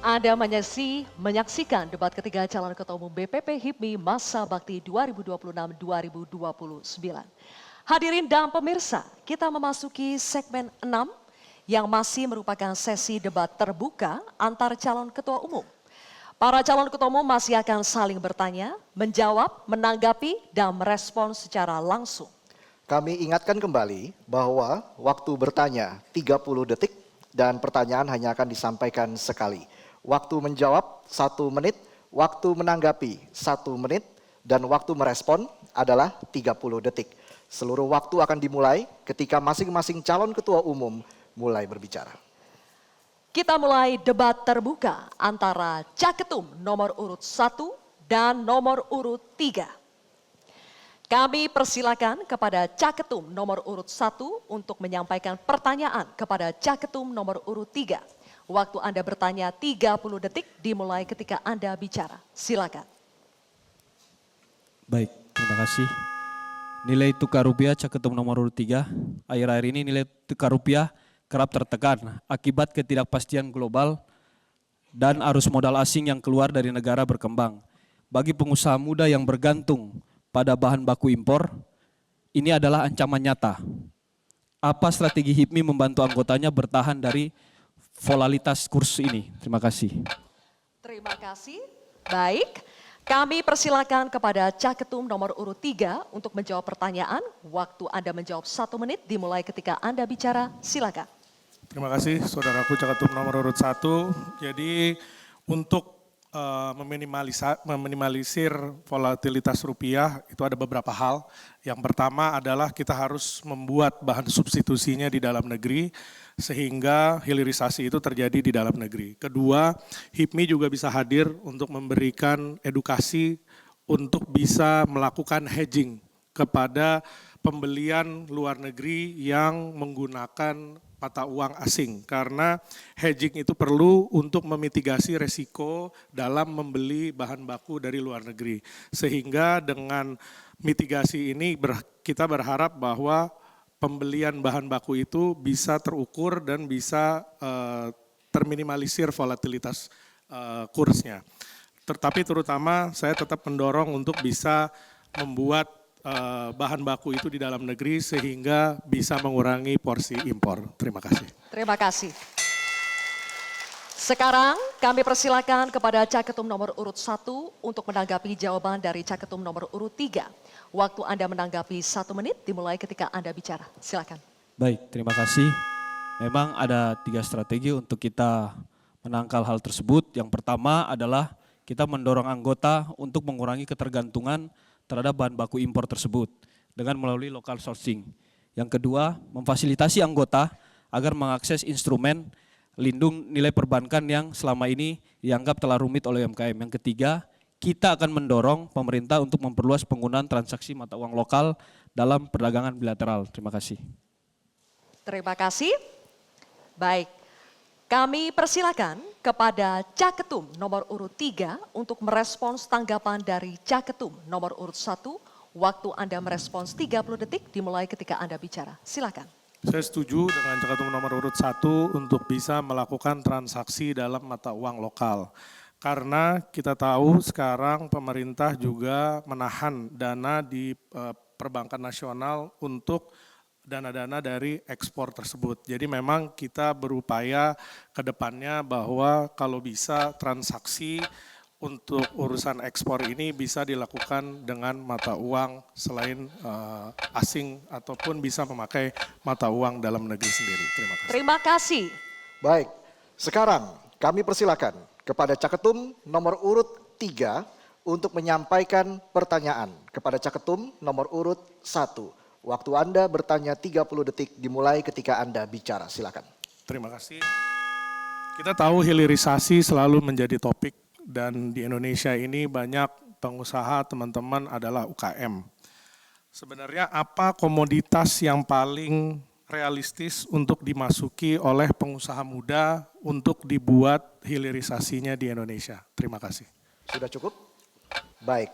Anda menyaksikan debat ketiga calon ketua umum BPP HIPMI masa bakti 2026-2029. Hadirin dan pemirsa, kita memasuki segmen 6 yang masih merupakan sesi debat terbuka antar calon ketua umum. Para calon ketua umum masih akan saling bertanya, menjawab, menanggapi, dan merespon secara langsung. Kami ingatkan kembali bahwa waktu bertanya 30 detik dan pertanyaan hanya akan disampaikan sekali. Waktu menjawab 1 menit, waktu menanggapi 1 menit, dan waktu merespon adalah 30 detik. Seluruh waktu akan dimulai ketika masing-masing calon ketua umum mulai berbicara. Kita mulai debat terbuka antara Caketum nomor urut 1 dan nomor urut 3. Kami persilakan kepada Caketum nomor urut 1 untuk menyampaikan pertanyaan kepada Caketum nomor urut 3. Waktu Anda bertanya 30 detik dimulai ketika Anda bicara. Silakan. Baik, terima kasih. Nilai tukar rupiah Caketum nomor urut 3. Akhir-akhir ini nilai tukar rupiah kerap tertekan akibat ketidakpastian global dan arus modal asing yang keluar dari negara berkembang. Bagi pengusaha muda yang bergantung pada bahan baku impor, ini adalah ancaman nyata. Apa strategi HIPMI membantu anggotanya bertahan dari volatilitas kurs ini? Terima kasih. Terima kasih. Baik, kami persilakan kepada Caketum nomor urut 3 untuk menjawab pertanyaan. Waktu Anda menjawab 1 menit dimulai ketika Anda bicara. Silakan. Terima kasih saudaraku Caketum nomor urut 1. Jadi untuk meminimalisir volatilitas rupiah itu ada beberapa hal. Yang pertama adalah kita harus membuat bahan substitusinya di dalam negeri sehingga hilirisasi itu terjadi di dalam negeri. Kedua, HIPMI juga bisa hadir untuk memberikan edukasi untuk bisa melakukan hedging kepada pembelian luar negeri yang menggunakan mata uang asing, karena hedging itu perlu untuk memitigasi resiko dalam membeli bahan baku dari luar negeri. Sehingga dengan mitigasi ini kita berharap bahwa pembelian bahan baku itu bisa terukur dan bisa terminimalisir volatilitas kursnya. Tetapi terutama saya tetap mendorong untuk bisa membuat bahan baku itu di dalam negeri sehingga bisa mengurangi porsi impor. Terima kasih. Terima kasih. Sekarang kami persilakan kepada Caketum nomor urut 1 untuk menanggapi jawaban dari Caketum nomor urut 3. Waktu Anda menanggapi 1 menit dimulai ketika Anda bicara. Silakan. Baik, terima kasih. Memang ada 3 strategi untuk kita menangkal hal tersebut. Yang pertama adalah kita mendorong anggota untuk mengurangi ketergantungan terhadap bahan baku impor tersebut dengan melalui local sourcing. Yang kedua, memfasilitasi anggota agar mengakses instrumen lindung nilai perbankan yang selama ini dianggap telah rumit oleh UMKM. Yang ketiga, kita akan mendorong pemerintah untuk memperluas penggunaan transaksi mata uang lokal dalam perdagangan bilateral. Terima kasih. Terima kasih. Baik, kami persilakan kepada Caketum nomor urut 3 untuk merespons tanggapan dari Caketum nomor urut 1. Waktu Anda merespons 30 detik dimulai ketika Anda bicara. Silakan. Saya setuju dengan Caketum nomor urut 1 untuk bisa melakukan transaksi dalam mata uang lokal. Karena kita tahu sekarang pemerintah juga menahan dana di perbankan nasional untuk dana-dana dari ekspor tersebut. Jadi memang kita berupaya ke depannya bahwa kalau bisa transaksi untuk urusan ekspor ini bisa dilakukan dengan mata uang selain asing ataupun bisa memakai mata uang dalam negeri sendiri. Terima kasih. Terima kasih. Baik, sekarang kami persilakan kepada Caketum nomor urut 3 untuk menyampaikan pertanyaan kepada Caketum nomor urut 1. Waktu Anda bertanya 30 detik dimulai ketika Anda bicara. Silakan. Terima kasih. Kita tahu hilirisasi selalu menjadi topik dan di Indonesia ini banyak pengusaha teman-teman adalah UKM. Sebenarnya apa komoditas yang paling realistis untuk dimasuki oleh pengusaha muda untuk dibuat hilirisasinya di Indonesia? Terima kasih. Sudah cukup? Baik.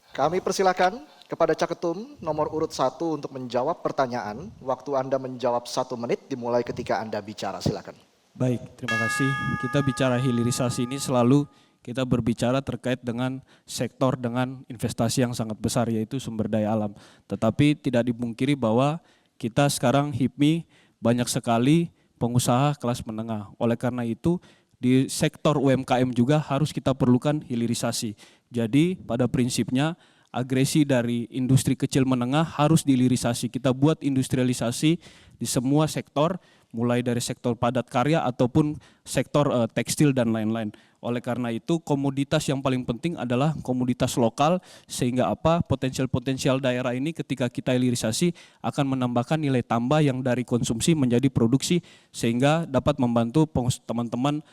Kami persilakan kepada Caketum nomor urut 1 untuk menjawab pertanyaan. Waktu Anda menjawab 1 menit dimulai ketika Anda bicara. Silakan. Baik, terima kasih. Kita bicara hilirisasi ini selalu kita berbicara terkait dengan sektor dengan investasi yang sangat besar yaitu sumber daya alam. Tetapi tidak dipungkiri bahwa kita sekarang HIPMI banyak sekali pengusaha kelas menengah. Oleh karena itu di sektor UMKM juga harus kita perlukan hilirisasi. Jadi pada prinsipnya agresi dari industri kecil menengah harus dihilirisasi. Kita buat industrialisasi di semua sektor, mulai dari sektor padat karya ataupun sektor tekstil dan lain-lain. Oleh karena itu komoditas yang paling penting adalah komoditas lokal, sehingga apa potensial-potensial daerah ini ketika kita hilirisasi akan menambahkan nilai tambah yang dari konsumsi menjadi produksi, sehingga dapat membantu teman-teman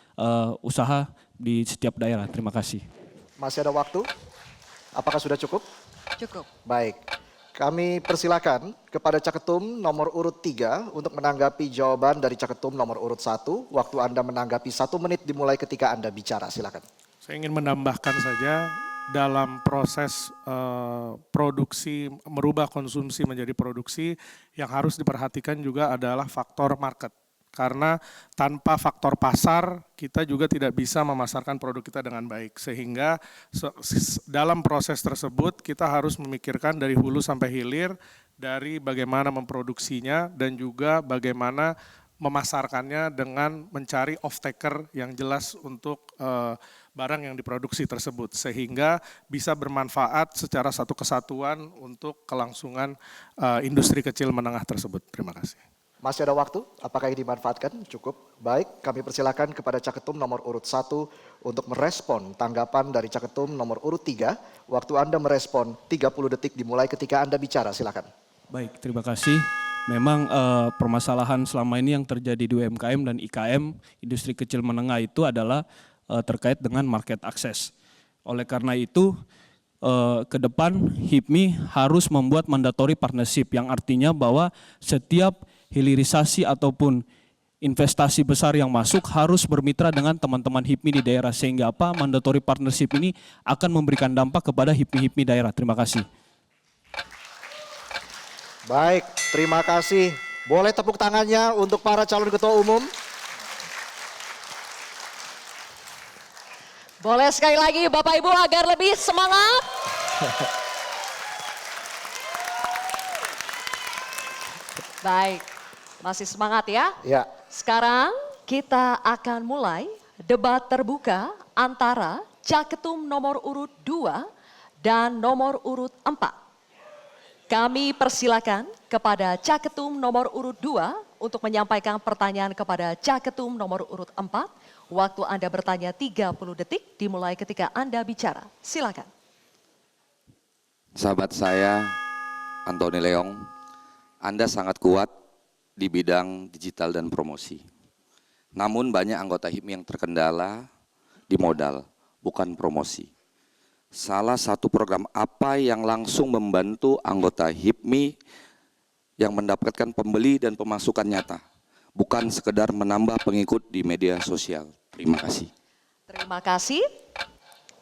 usaha di setiap daerah. Terima kasih. Masih ada waktu? Apakah sudah cukup? Cukup. Baik, kami persilakan kepada Caketum nomor urut 3 untuk menanggapi jawaban dari Caketum nomor urut 1. Waktu Anda menanggapi 1 menit dimulai ketika Anda bicara, silakan. Saya ingin menambahkan saja dalam proses produksi, merubah konsumsi menjadi produksi, yang harus diperhatikan juga adalah faktor market. Karena tanpa faktor pasar, kita juga tidak bisa memasarkan produk kita dengan baik. Sehingga dalam proses tersebut kita harus memikirkan dari hulu sampai hilir, dari bagaimana memproduksinya dan juga bagaimana memasarkannya dengan mencari off-taker yang jelas untuk barang yang diproduksi tersebut. Sehingga bisa bermanfaat secara satu kesatuan untuk kelangsungan industri kecil menengah tersebut. Terima kasih. Masih ada waktu? Apakah ini dimanfaatkan? Cukup. Baik, kami persilakan kepada Caketum nomor urut 1 untuk merespon tanggapan dari Caketum nomor urut 3. Waktu Anda merespon 30 detik dimulai ketika Anda bicara, silakan. Baik, terima kasih. Memang permasalahan selama ini yang terjadi di UMKM dan IKM, industri kecil menengah itu adalah terkait dengan market access. Oleh karena itu, ke depan HIPMI harus membuat mandatory partnership yang artinya bahwa setiap hilirisasi ataupun investasi besar yang masuk harus bermitra dengan teman-teman HIPMI di daerah, sehingga apa mandatory partnership ini akan memberikan dampak kepada HIPMI-HIPMI daerah. Terima kasih. Baik, terima kasih. Boleh tepuk tangannya untuk para calon ketua umum. Boleh sekali lagi Bapak Ibu agar lebih semangat. Baik, masih semangat ya? Ya. Sekarang kita akan mulai debat terbuka antara Caketum nomor urut 2 dan nomor urut 4. Kami persilakan kepada Caketum nomor urut 2 untuk menyampaikan pertanyaan kepada Caketum nomor urut 4. Waktu Anda bertanya 30 detik dimulai ketika Anda bicara. Silakan. Sahabat saya, Antoni Leong, Anda sangat kuat di bidang digital dan promosi. Namun banyak anggota HIPMI yang terkendala di modal, bukan promosi. Salah satu program apa yang langsung membantu anggota HIPMI yang mendapatkan pembeli dan pemasukan nyata, bukan sekedar menambah pengikut di media sosial. Terima kasih. Terima kasih.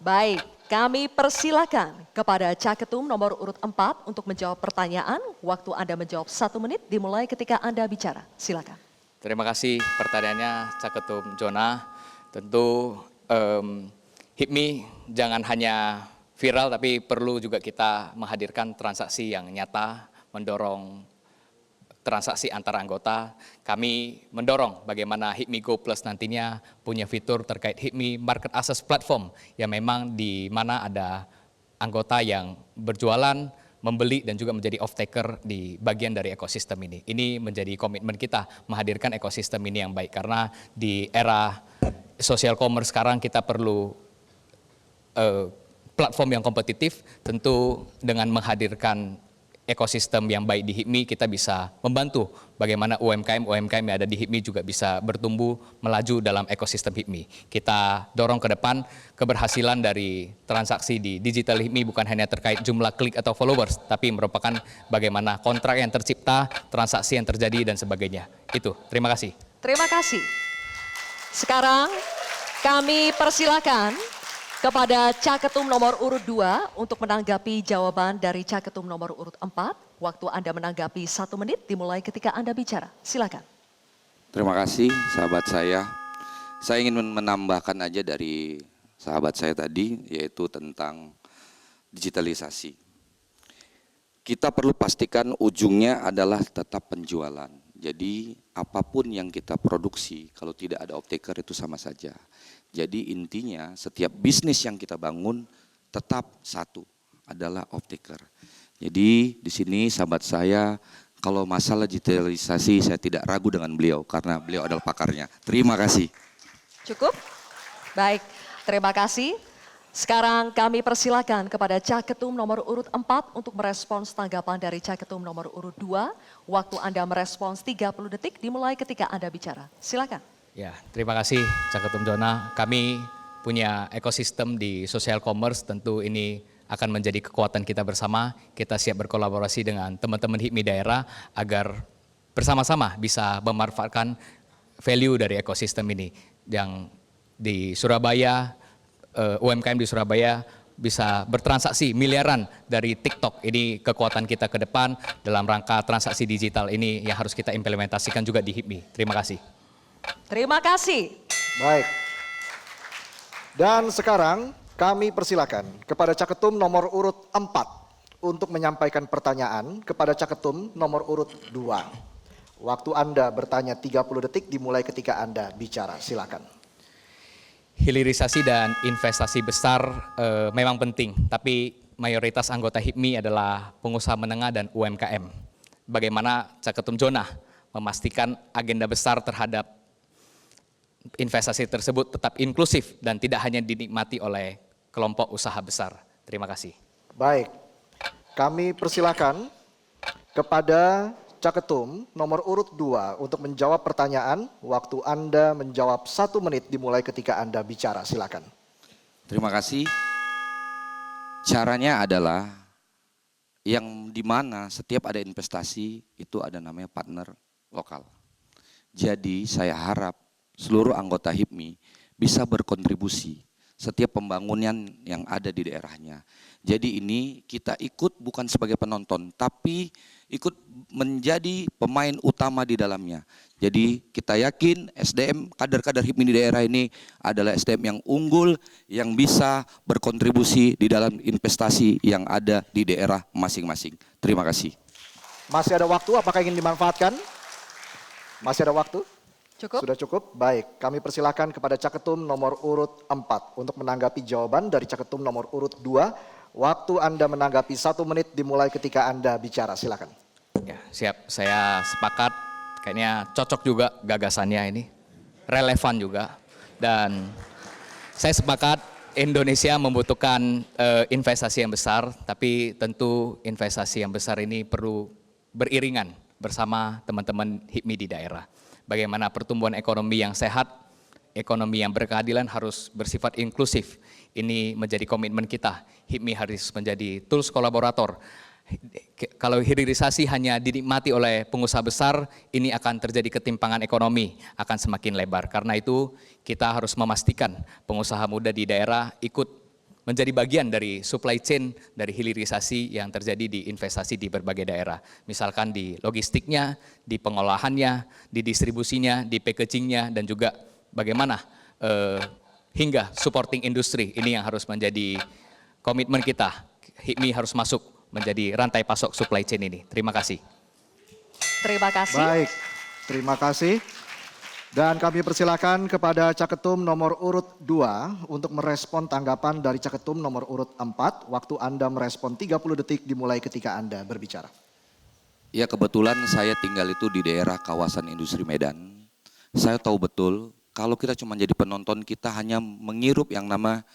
Baik, kami persilakan kepada Caketum nomor urut 4 untuk menjawab pertanyaan. Waktu Anda menjawab 1 menit dimulai ketika Anda bicara. Silakan. Terima kasih pertanyaannya Caketum Jona. Tentu HIPMI jangan hanya viral tapi perlu juga kita menghadirkan transaksi yang nyata, mendorong transaksi antar anggota. Kami mendorong bagaimana HIPMI Go Plus nantinya punya fitur terkait HIPMI Market Access Platform yang memang di mana ada anggota yang berjualan, membeli dan juga menjadi off-taker di bagian dari ekosistem ini. Ini menjadi komitmen kita menghadirkan ekosistem ini yang baik karena di era social commerce sekarang kita perlu platform yang kompetitif. Tentu dengan menghadirkan ekosistem yang baik di HIPMI kita bisa membantu bagaimana UMKM yang ada di HIPMI juga bisa bertumbuh melaju dalam ekosistem HIPMI. Kita dorong ke depan keberhasilan dari transaksi di digital HIPMI bukan hanya terkait jumlah klik atau followers, tapi merupakan bagaimana kontrak yang tercipta, transaksi yang terjadi dan sebagainya. Itu, terima kasih. Terima kasih. Sekarang kami persilakan kepada Caketum nomor urut 2 untuk menanggapi jawaban dari Caketum nomor urut 4. Waktu Anda menanggapi 1 menit dimulai ketika Anda bicara. Silakan. Terima kasih sahabat saya. Saya ingin menambahkan aja dari sahabat saya tadi, yaitu tentang digitalisasi. Kita perlu pastikan ujungnya adalah tetap penjualan. Jadi apapun yang kita produksi, kalau tidak ada off-taker itu sama saja. Jadi intinya setiap bisnis yang kita bangun tetap satu, adalah off-taker. Jadi di sini sahabat saya, kalau masalah digitalisasi saya tidak ragu dengan beliau karena beliau adalah pakarnya. Terima kasih. Cukup? Baik, terima kasih. Sekarang kami persilakan kepada Caketum nomor urut 4 untuk merespons tanggapan dari Caketum nomor urut 2. Waktu Anda merespons 30 detik dimulai ketika Anda bicara. Silakan. Ya, terima kasih Caketum Jona. Kami punya ekosistem di social commerce, tentu ini akan menjadi kekuatan kita bersama. Kita siap berkolaborasi dengan teman-teman HIPMI daerah agar bersama-sama bisa memanfaatkan value dari ekosistem ini. Yang di Surabaya, UMKM di Surabaya bisa bertransaksi miliaran dari TikTok. Ini kekuatan kita ke depan dalam rangka transaksi digital ini yang harus kita implementasikan juga di HIPMI. Terima kasih. Terima kasih. Baik. Dan sekarang kami persilakan kepada Caketum nomor urut 4 untuk menyampaikan pertanyaan kepada Caketum nomor urut 2. Waktu Anda bertanya 30 detik dimulai ketika Anda bicara. Silakan. Hilirisasi dan investasi besar memang penting, tapi mayoritas anggota HIPMI adalah pengusaha menengah dan UMKM. Bagaimana Caketum Jona memastikan agenda besar terhadap investasi tersebut tetap inklusif dan tidak hanya dinikmati oleh kelompok usaha besar. Terima kasih. Baik, kami persilakan kepada Caketum nomor urut 2 untuk menjawab pertanyaan. Waktu Anda menjawab 1 menit dimulai ketika Anda bicara. Silakan. Terima kasih. Caranya adalah yang dimana setiap ada investasi itu ada namanya partner lokal. Jadi saya harap seluruh anggota HIPMI bisa berkontribusi setiap pembangunan yang ada di daerahnya. Jadi ini kita ikut bukan sebagai penonton, tapi ikut menjadi pemain utama di dalamnya. Jadi kita yakin SDM, kader-kader HIPMI di daerah ini adalah SDM yang unggul, yang bisa berkontribusi di dalam investasi yang ada di daerah masing-masing. Terima kasih. Masih ada waktu, apakah ingin dimanfaatkan? Masih ada waktu? Cukup? Sudah cukup? Baik, kami persilakan kepada Caketum nomor urut 4 untuk menanggapi jawaban dari Caketum nomor urut 2. Waktu Anda menanggapi 1 menit dimulai ketika Anda bicara. Silakan. Ya, siap. Saya sepakat. Kayaknya cocok juga gagasannya ini. Relevan juga. Dan saya sepakat Indonesia membutuhkan investasi yang besar, tapi tentu investasi yang besar ini perlu beriringan bersama teman-teman HIPMI di daerah. Bagaimana pertumbuhan ekonomi yang sehat, ekonomi yang berkeadilan harus bersifat inklusif. Ini menjadi komitmen kita. HIPMI harus menjadi tools kolaborator. Kalau hilirisasi hanya dinikmati oleh pengusaha besar, ini akan terjadi ketimpangan ekonomi, akan semakin lebar. Karena itu kita harus memastikan pengusaha muda di daerah ikut menjadi bagian dari supply chain dari hilirisasi yang terjadi di investasi di berbagai daerah. Misalkan di logistiknya, di pengolahannya, di distribusinya, di packagingnya, dan juga bagaimana hingga supporting industri. Ini yang harus menjadi komitmen kita. HIPMI harus masuk menjadi rantai pasok supply chain ini. Terima kasih. Terima kasih. Baik, terima kasih. Dan kami persilakan kepada Caketum nomor urut 2 untuk merespon tanggapan dari Caketum nomor urut 4. Waktu Anda merespon 30 detik dimulai ketika Anda berbicara. Ya, kebetulan saya tinggal itu di daerah kawasan industri Medan. Saya tahu betul kalau kita cuma jadi penonton kita hanya menghirup yang nama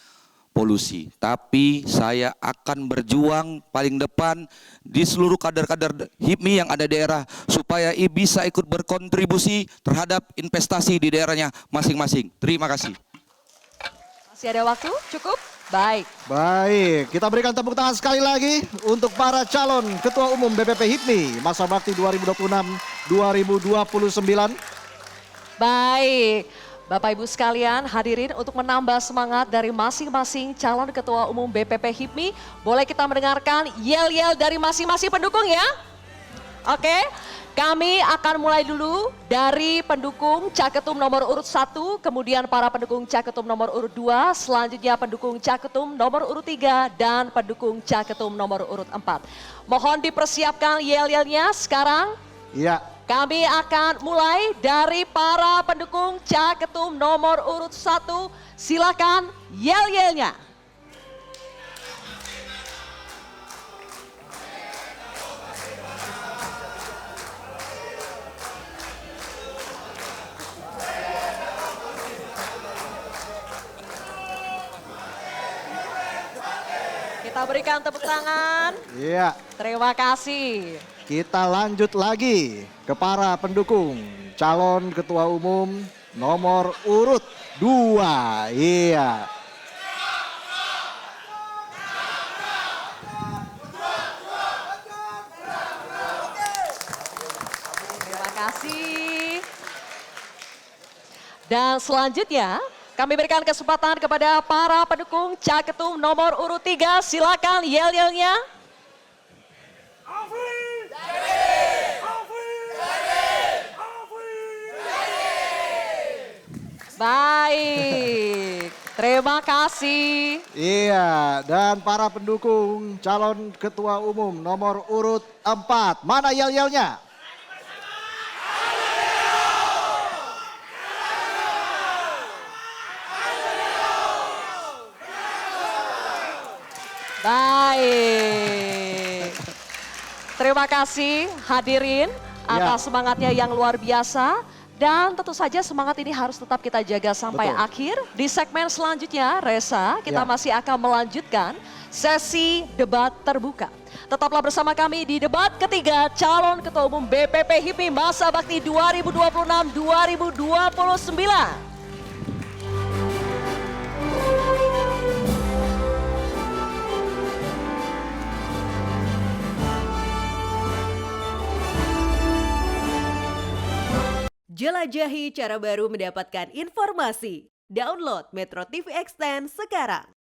polusi. Tapi saya akan berjuang paling depan di seluruh kader-kader HIPMI yang ada di daerah supaya bisa ikut berkontribusi terhadap investasi di daerahnya masing-masing. Terima kasih. Masih ada waktu? Cukup? Baik. Baik, kita berikan tepuk tangan sekali lagi untuk para calon Ketua Umum BPP HIPMI masa bakti 2026-2029. Baik. Bapak Ibu sekalian hadirin untuk menambah semangat dari masing-masing calon Ketua Umum BPP HIPMI. Boleh kita mendengarkan yel-yel dari masing-masing pendukung ya? Oke, kami akan mulai dulu dari pendukung Caketum nomor urut 1, kemudian para pendukung Caketum nomor urut 2, selanjutnya pendukung Caketum nomor urut 3, dan pendukung Caketum nomor urut 4. Mohon dipersiapkan yel-yelnya sekarang. Iya. Kami akan mulai dari para pendukung Caketum nomor urut 1. Silakan yel-yelnya. Kita berikan tepuk tangan. Iya. Terima kasih. Kita lanjut lagi ke para pendukung calon ketua umum nomor urut 2. Iya. Terima kasih. Dan selanjutnya kami berikan kesempatan kepada para pendukung Caketum nomor urut 3. Silakan yel-yelnya. Baik, terima kasih. Iya, dan para pendukung calon ketua umum nomor urut 4. Mana yel-yelnya? Baik. Terima kasih hadirin atas semangatnya yang luar biasa. Dan tentu saja semangat ini harus tetap kita jaga sampai Betul. akhir. Di segmen selanjutnya, Reza, kita Ya. masih akan melanjutkan sesi debat terbuka. Tetaplah bersama kami di debat ketiga calon ketua umum BPP HIPMI Masa Bakti 2026-2029. Jelajahi cara baru mendapatkan informasi. Download Metro TV Extend sekarang.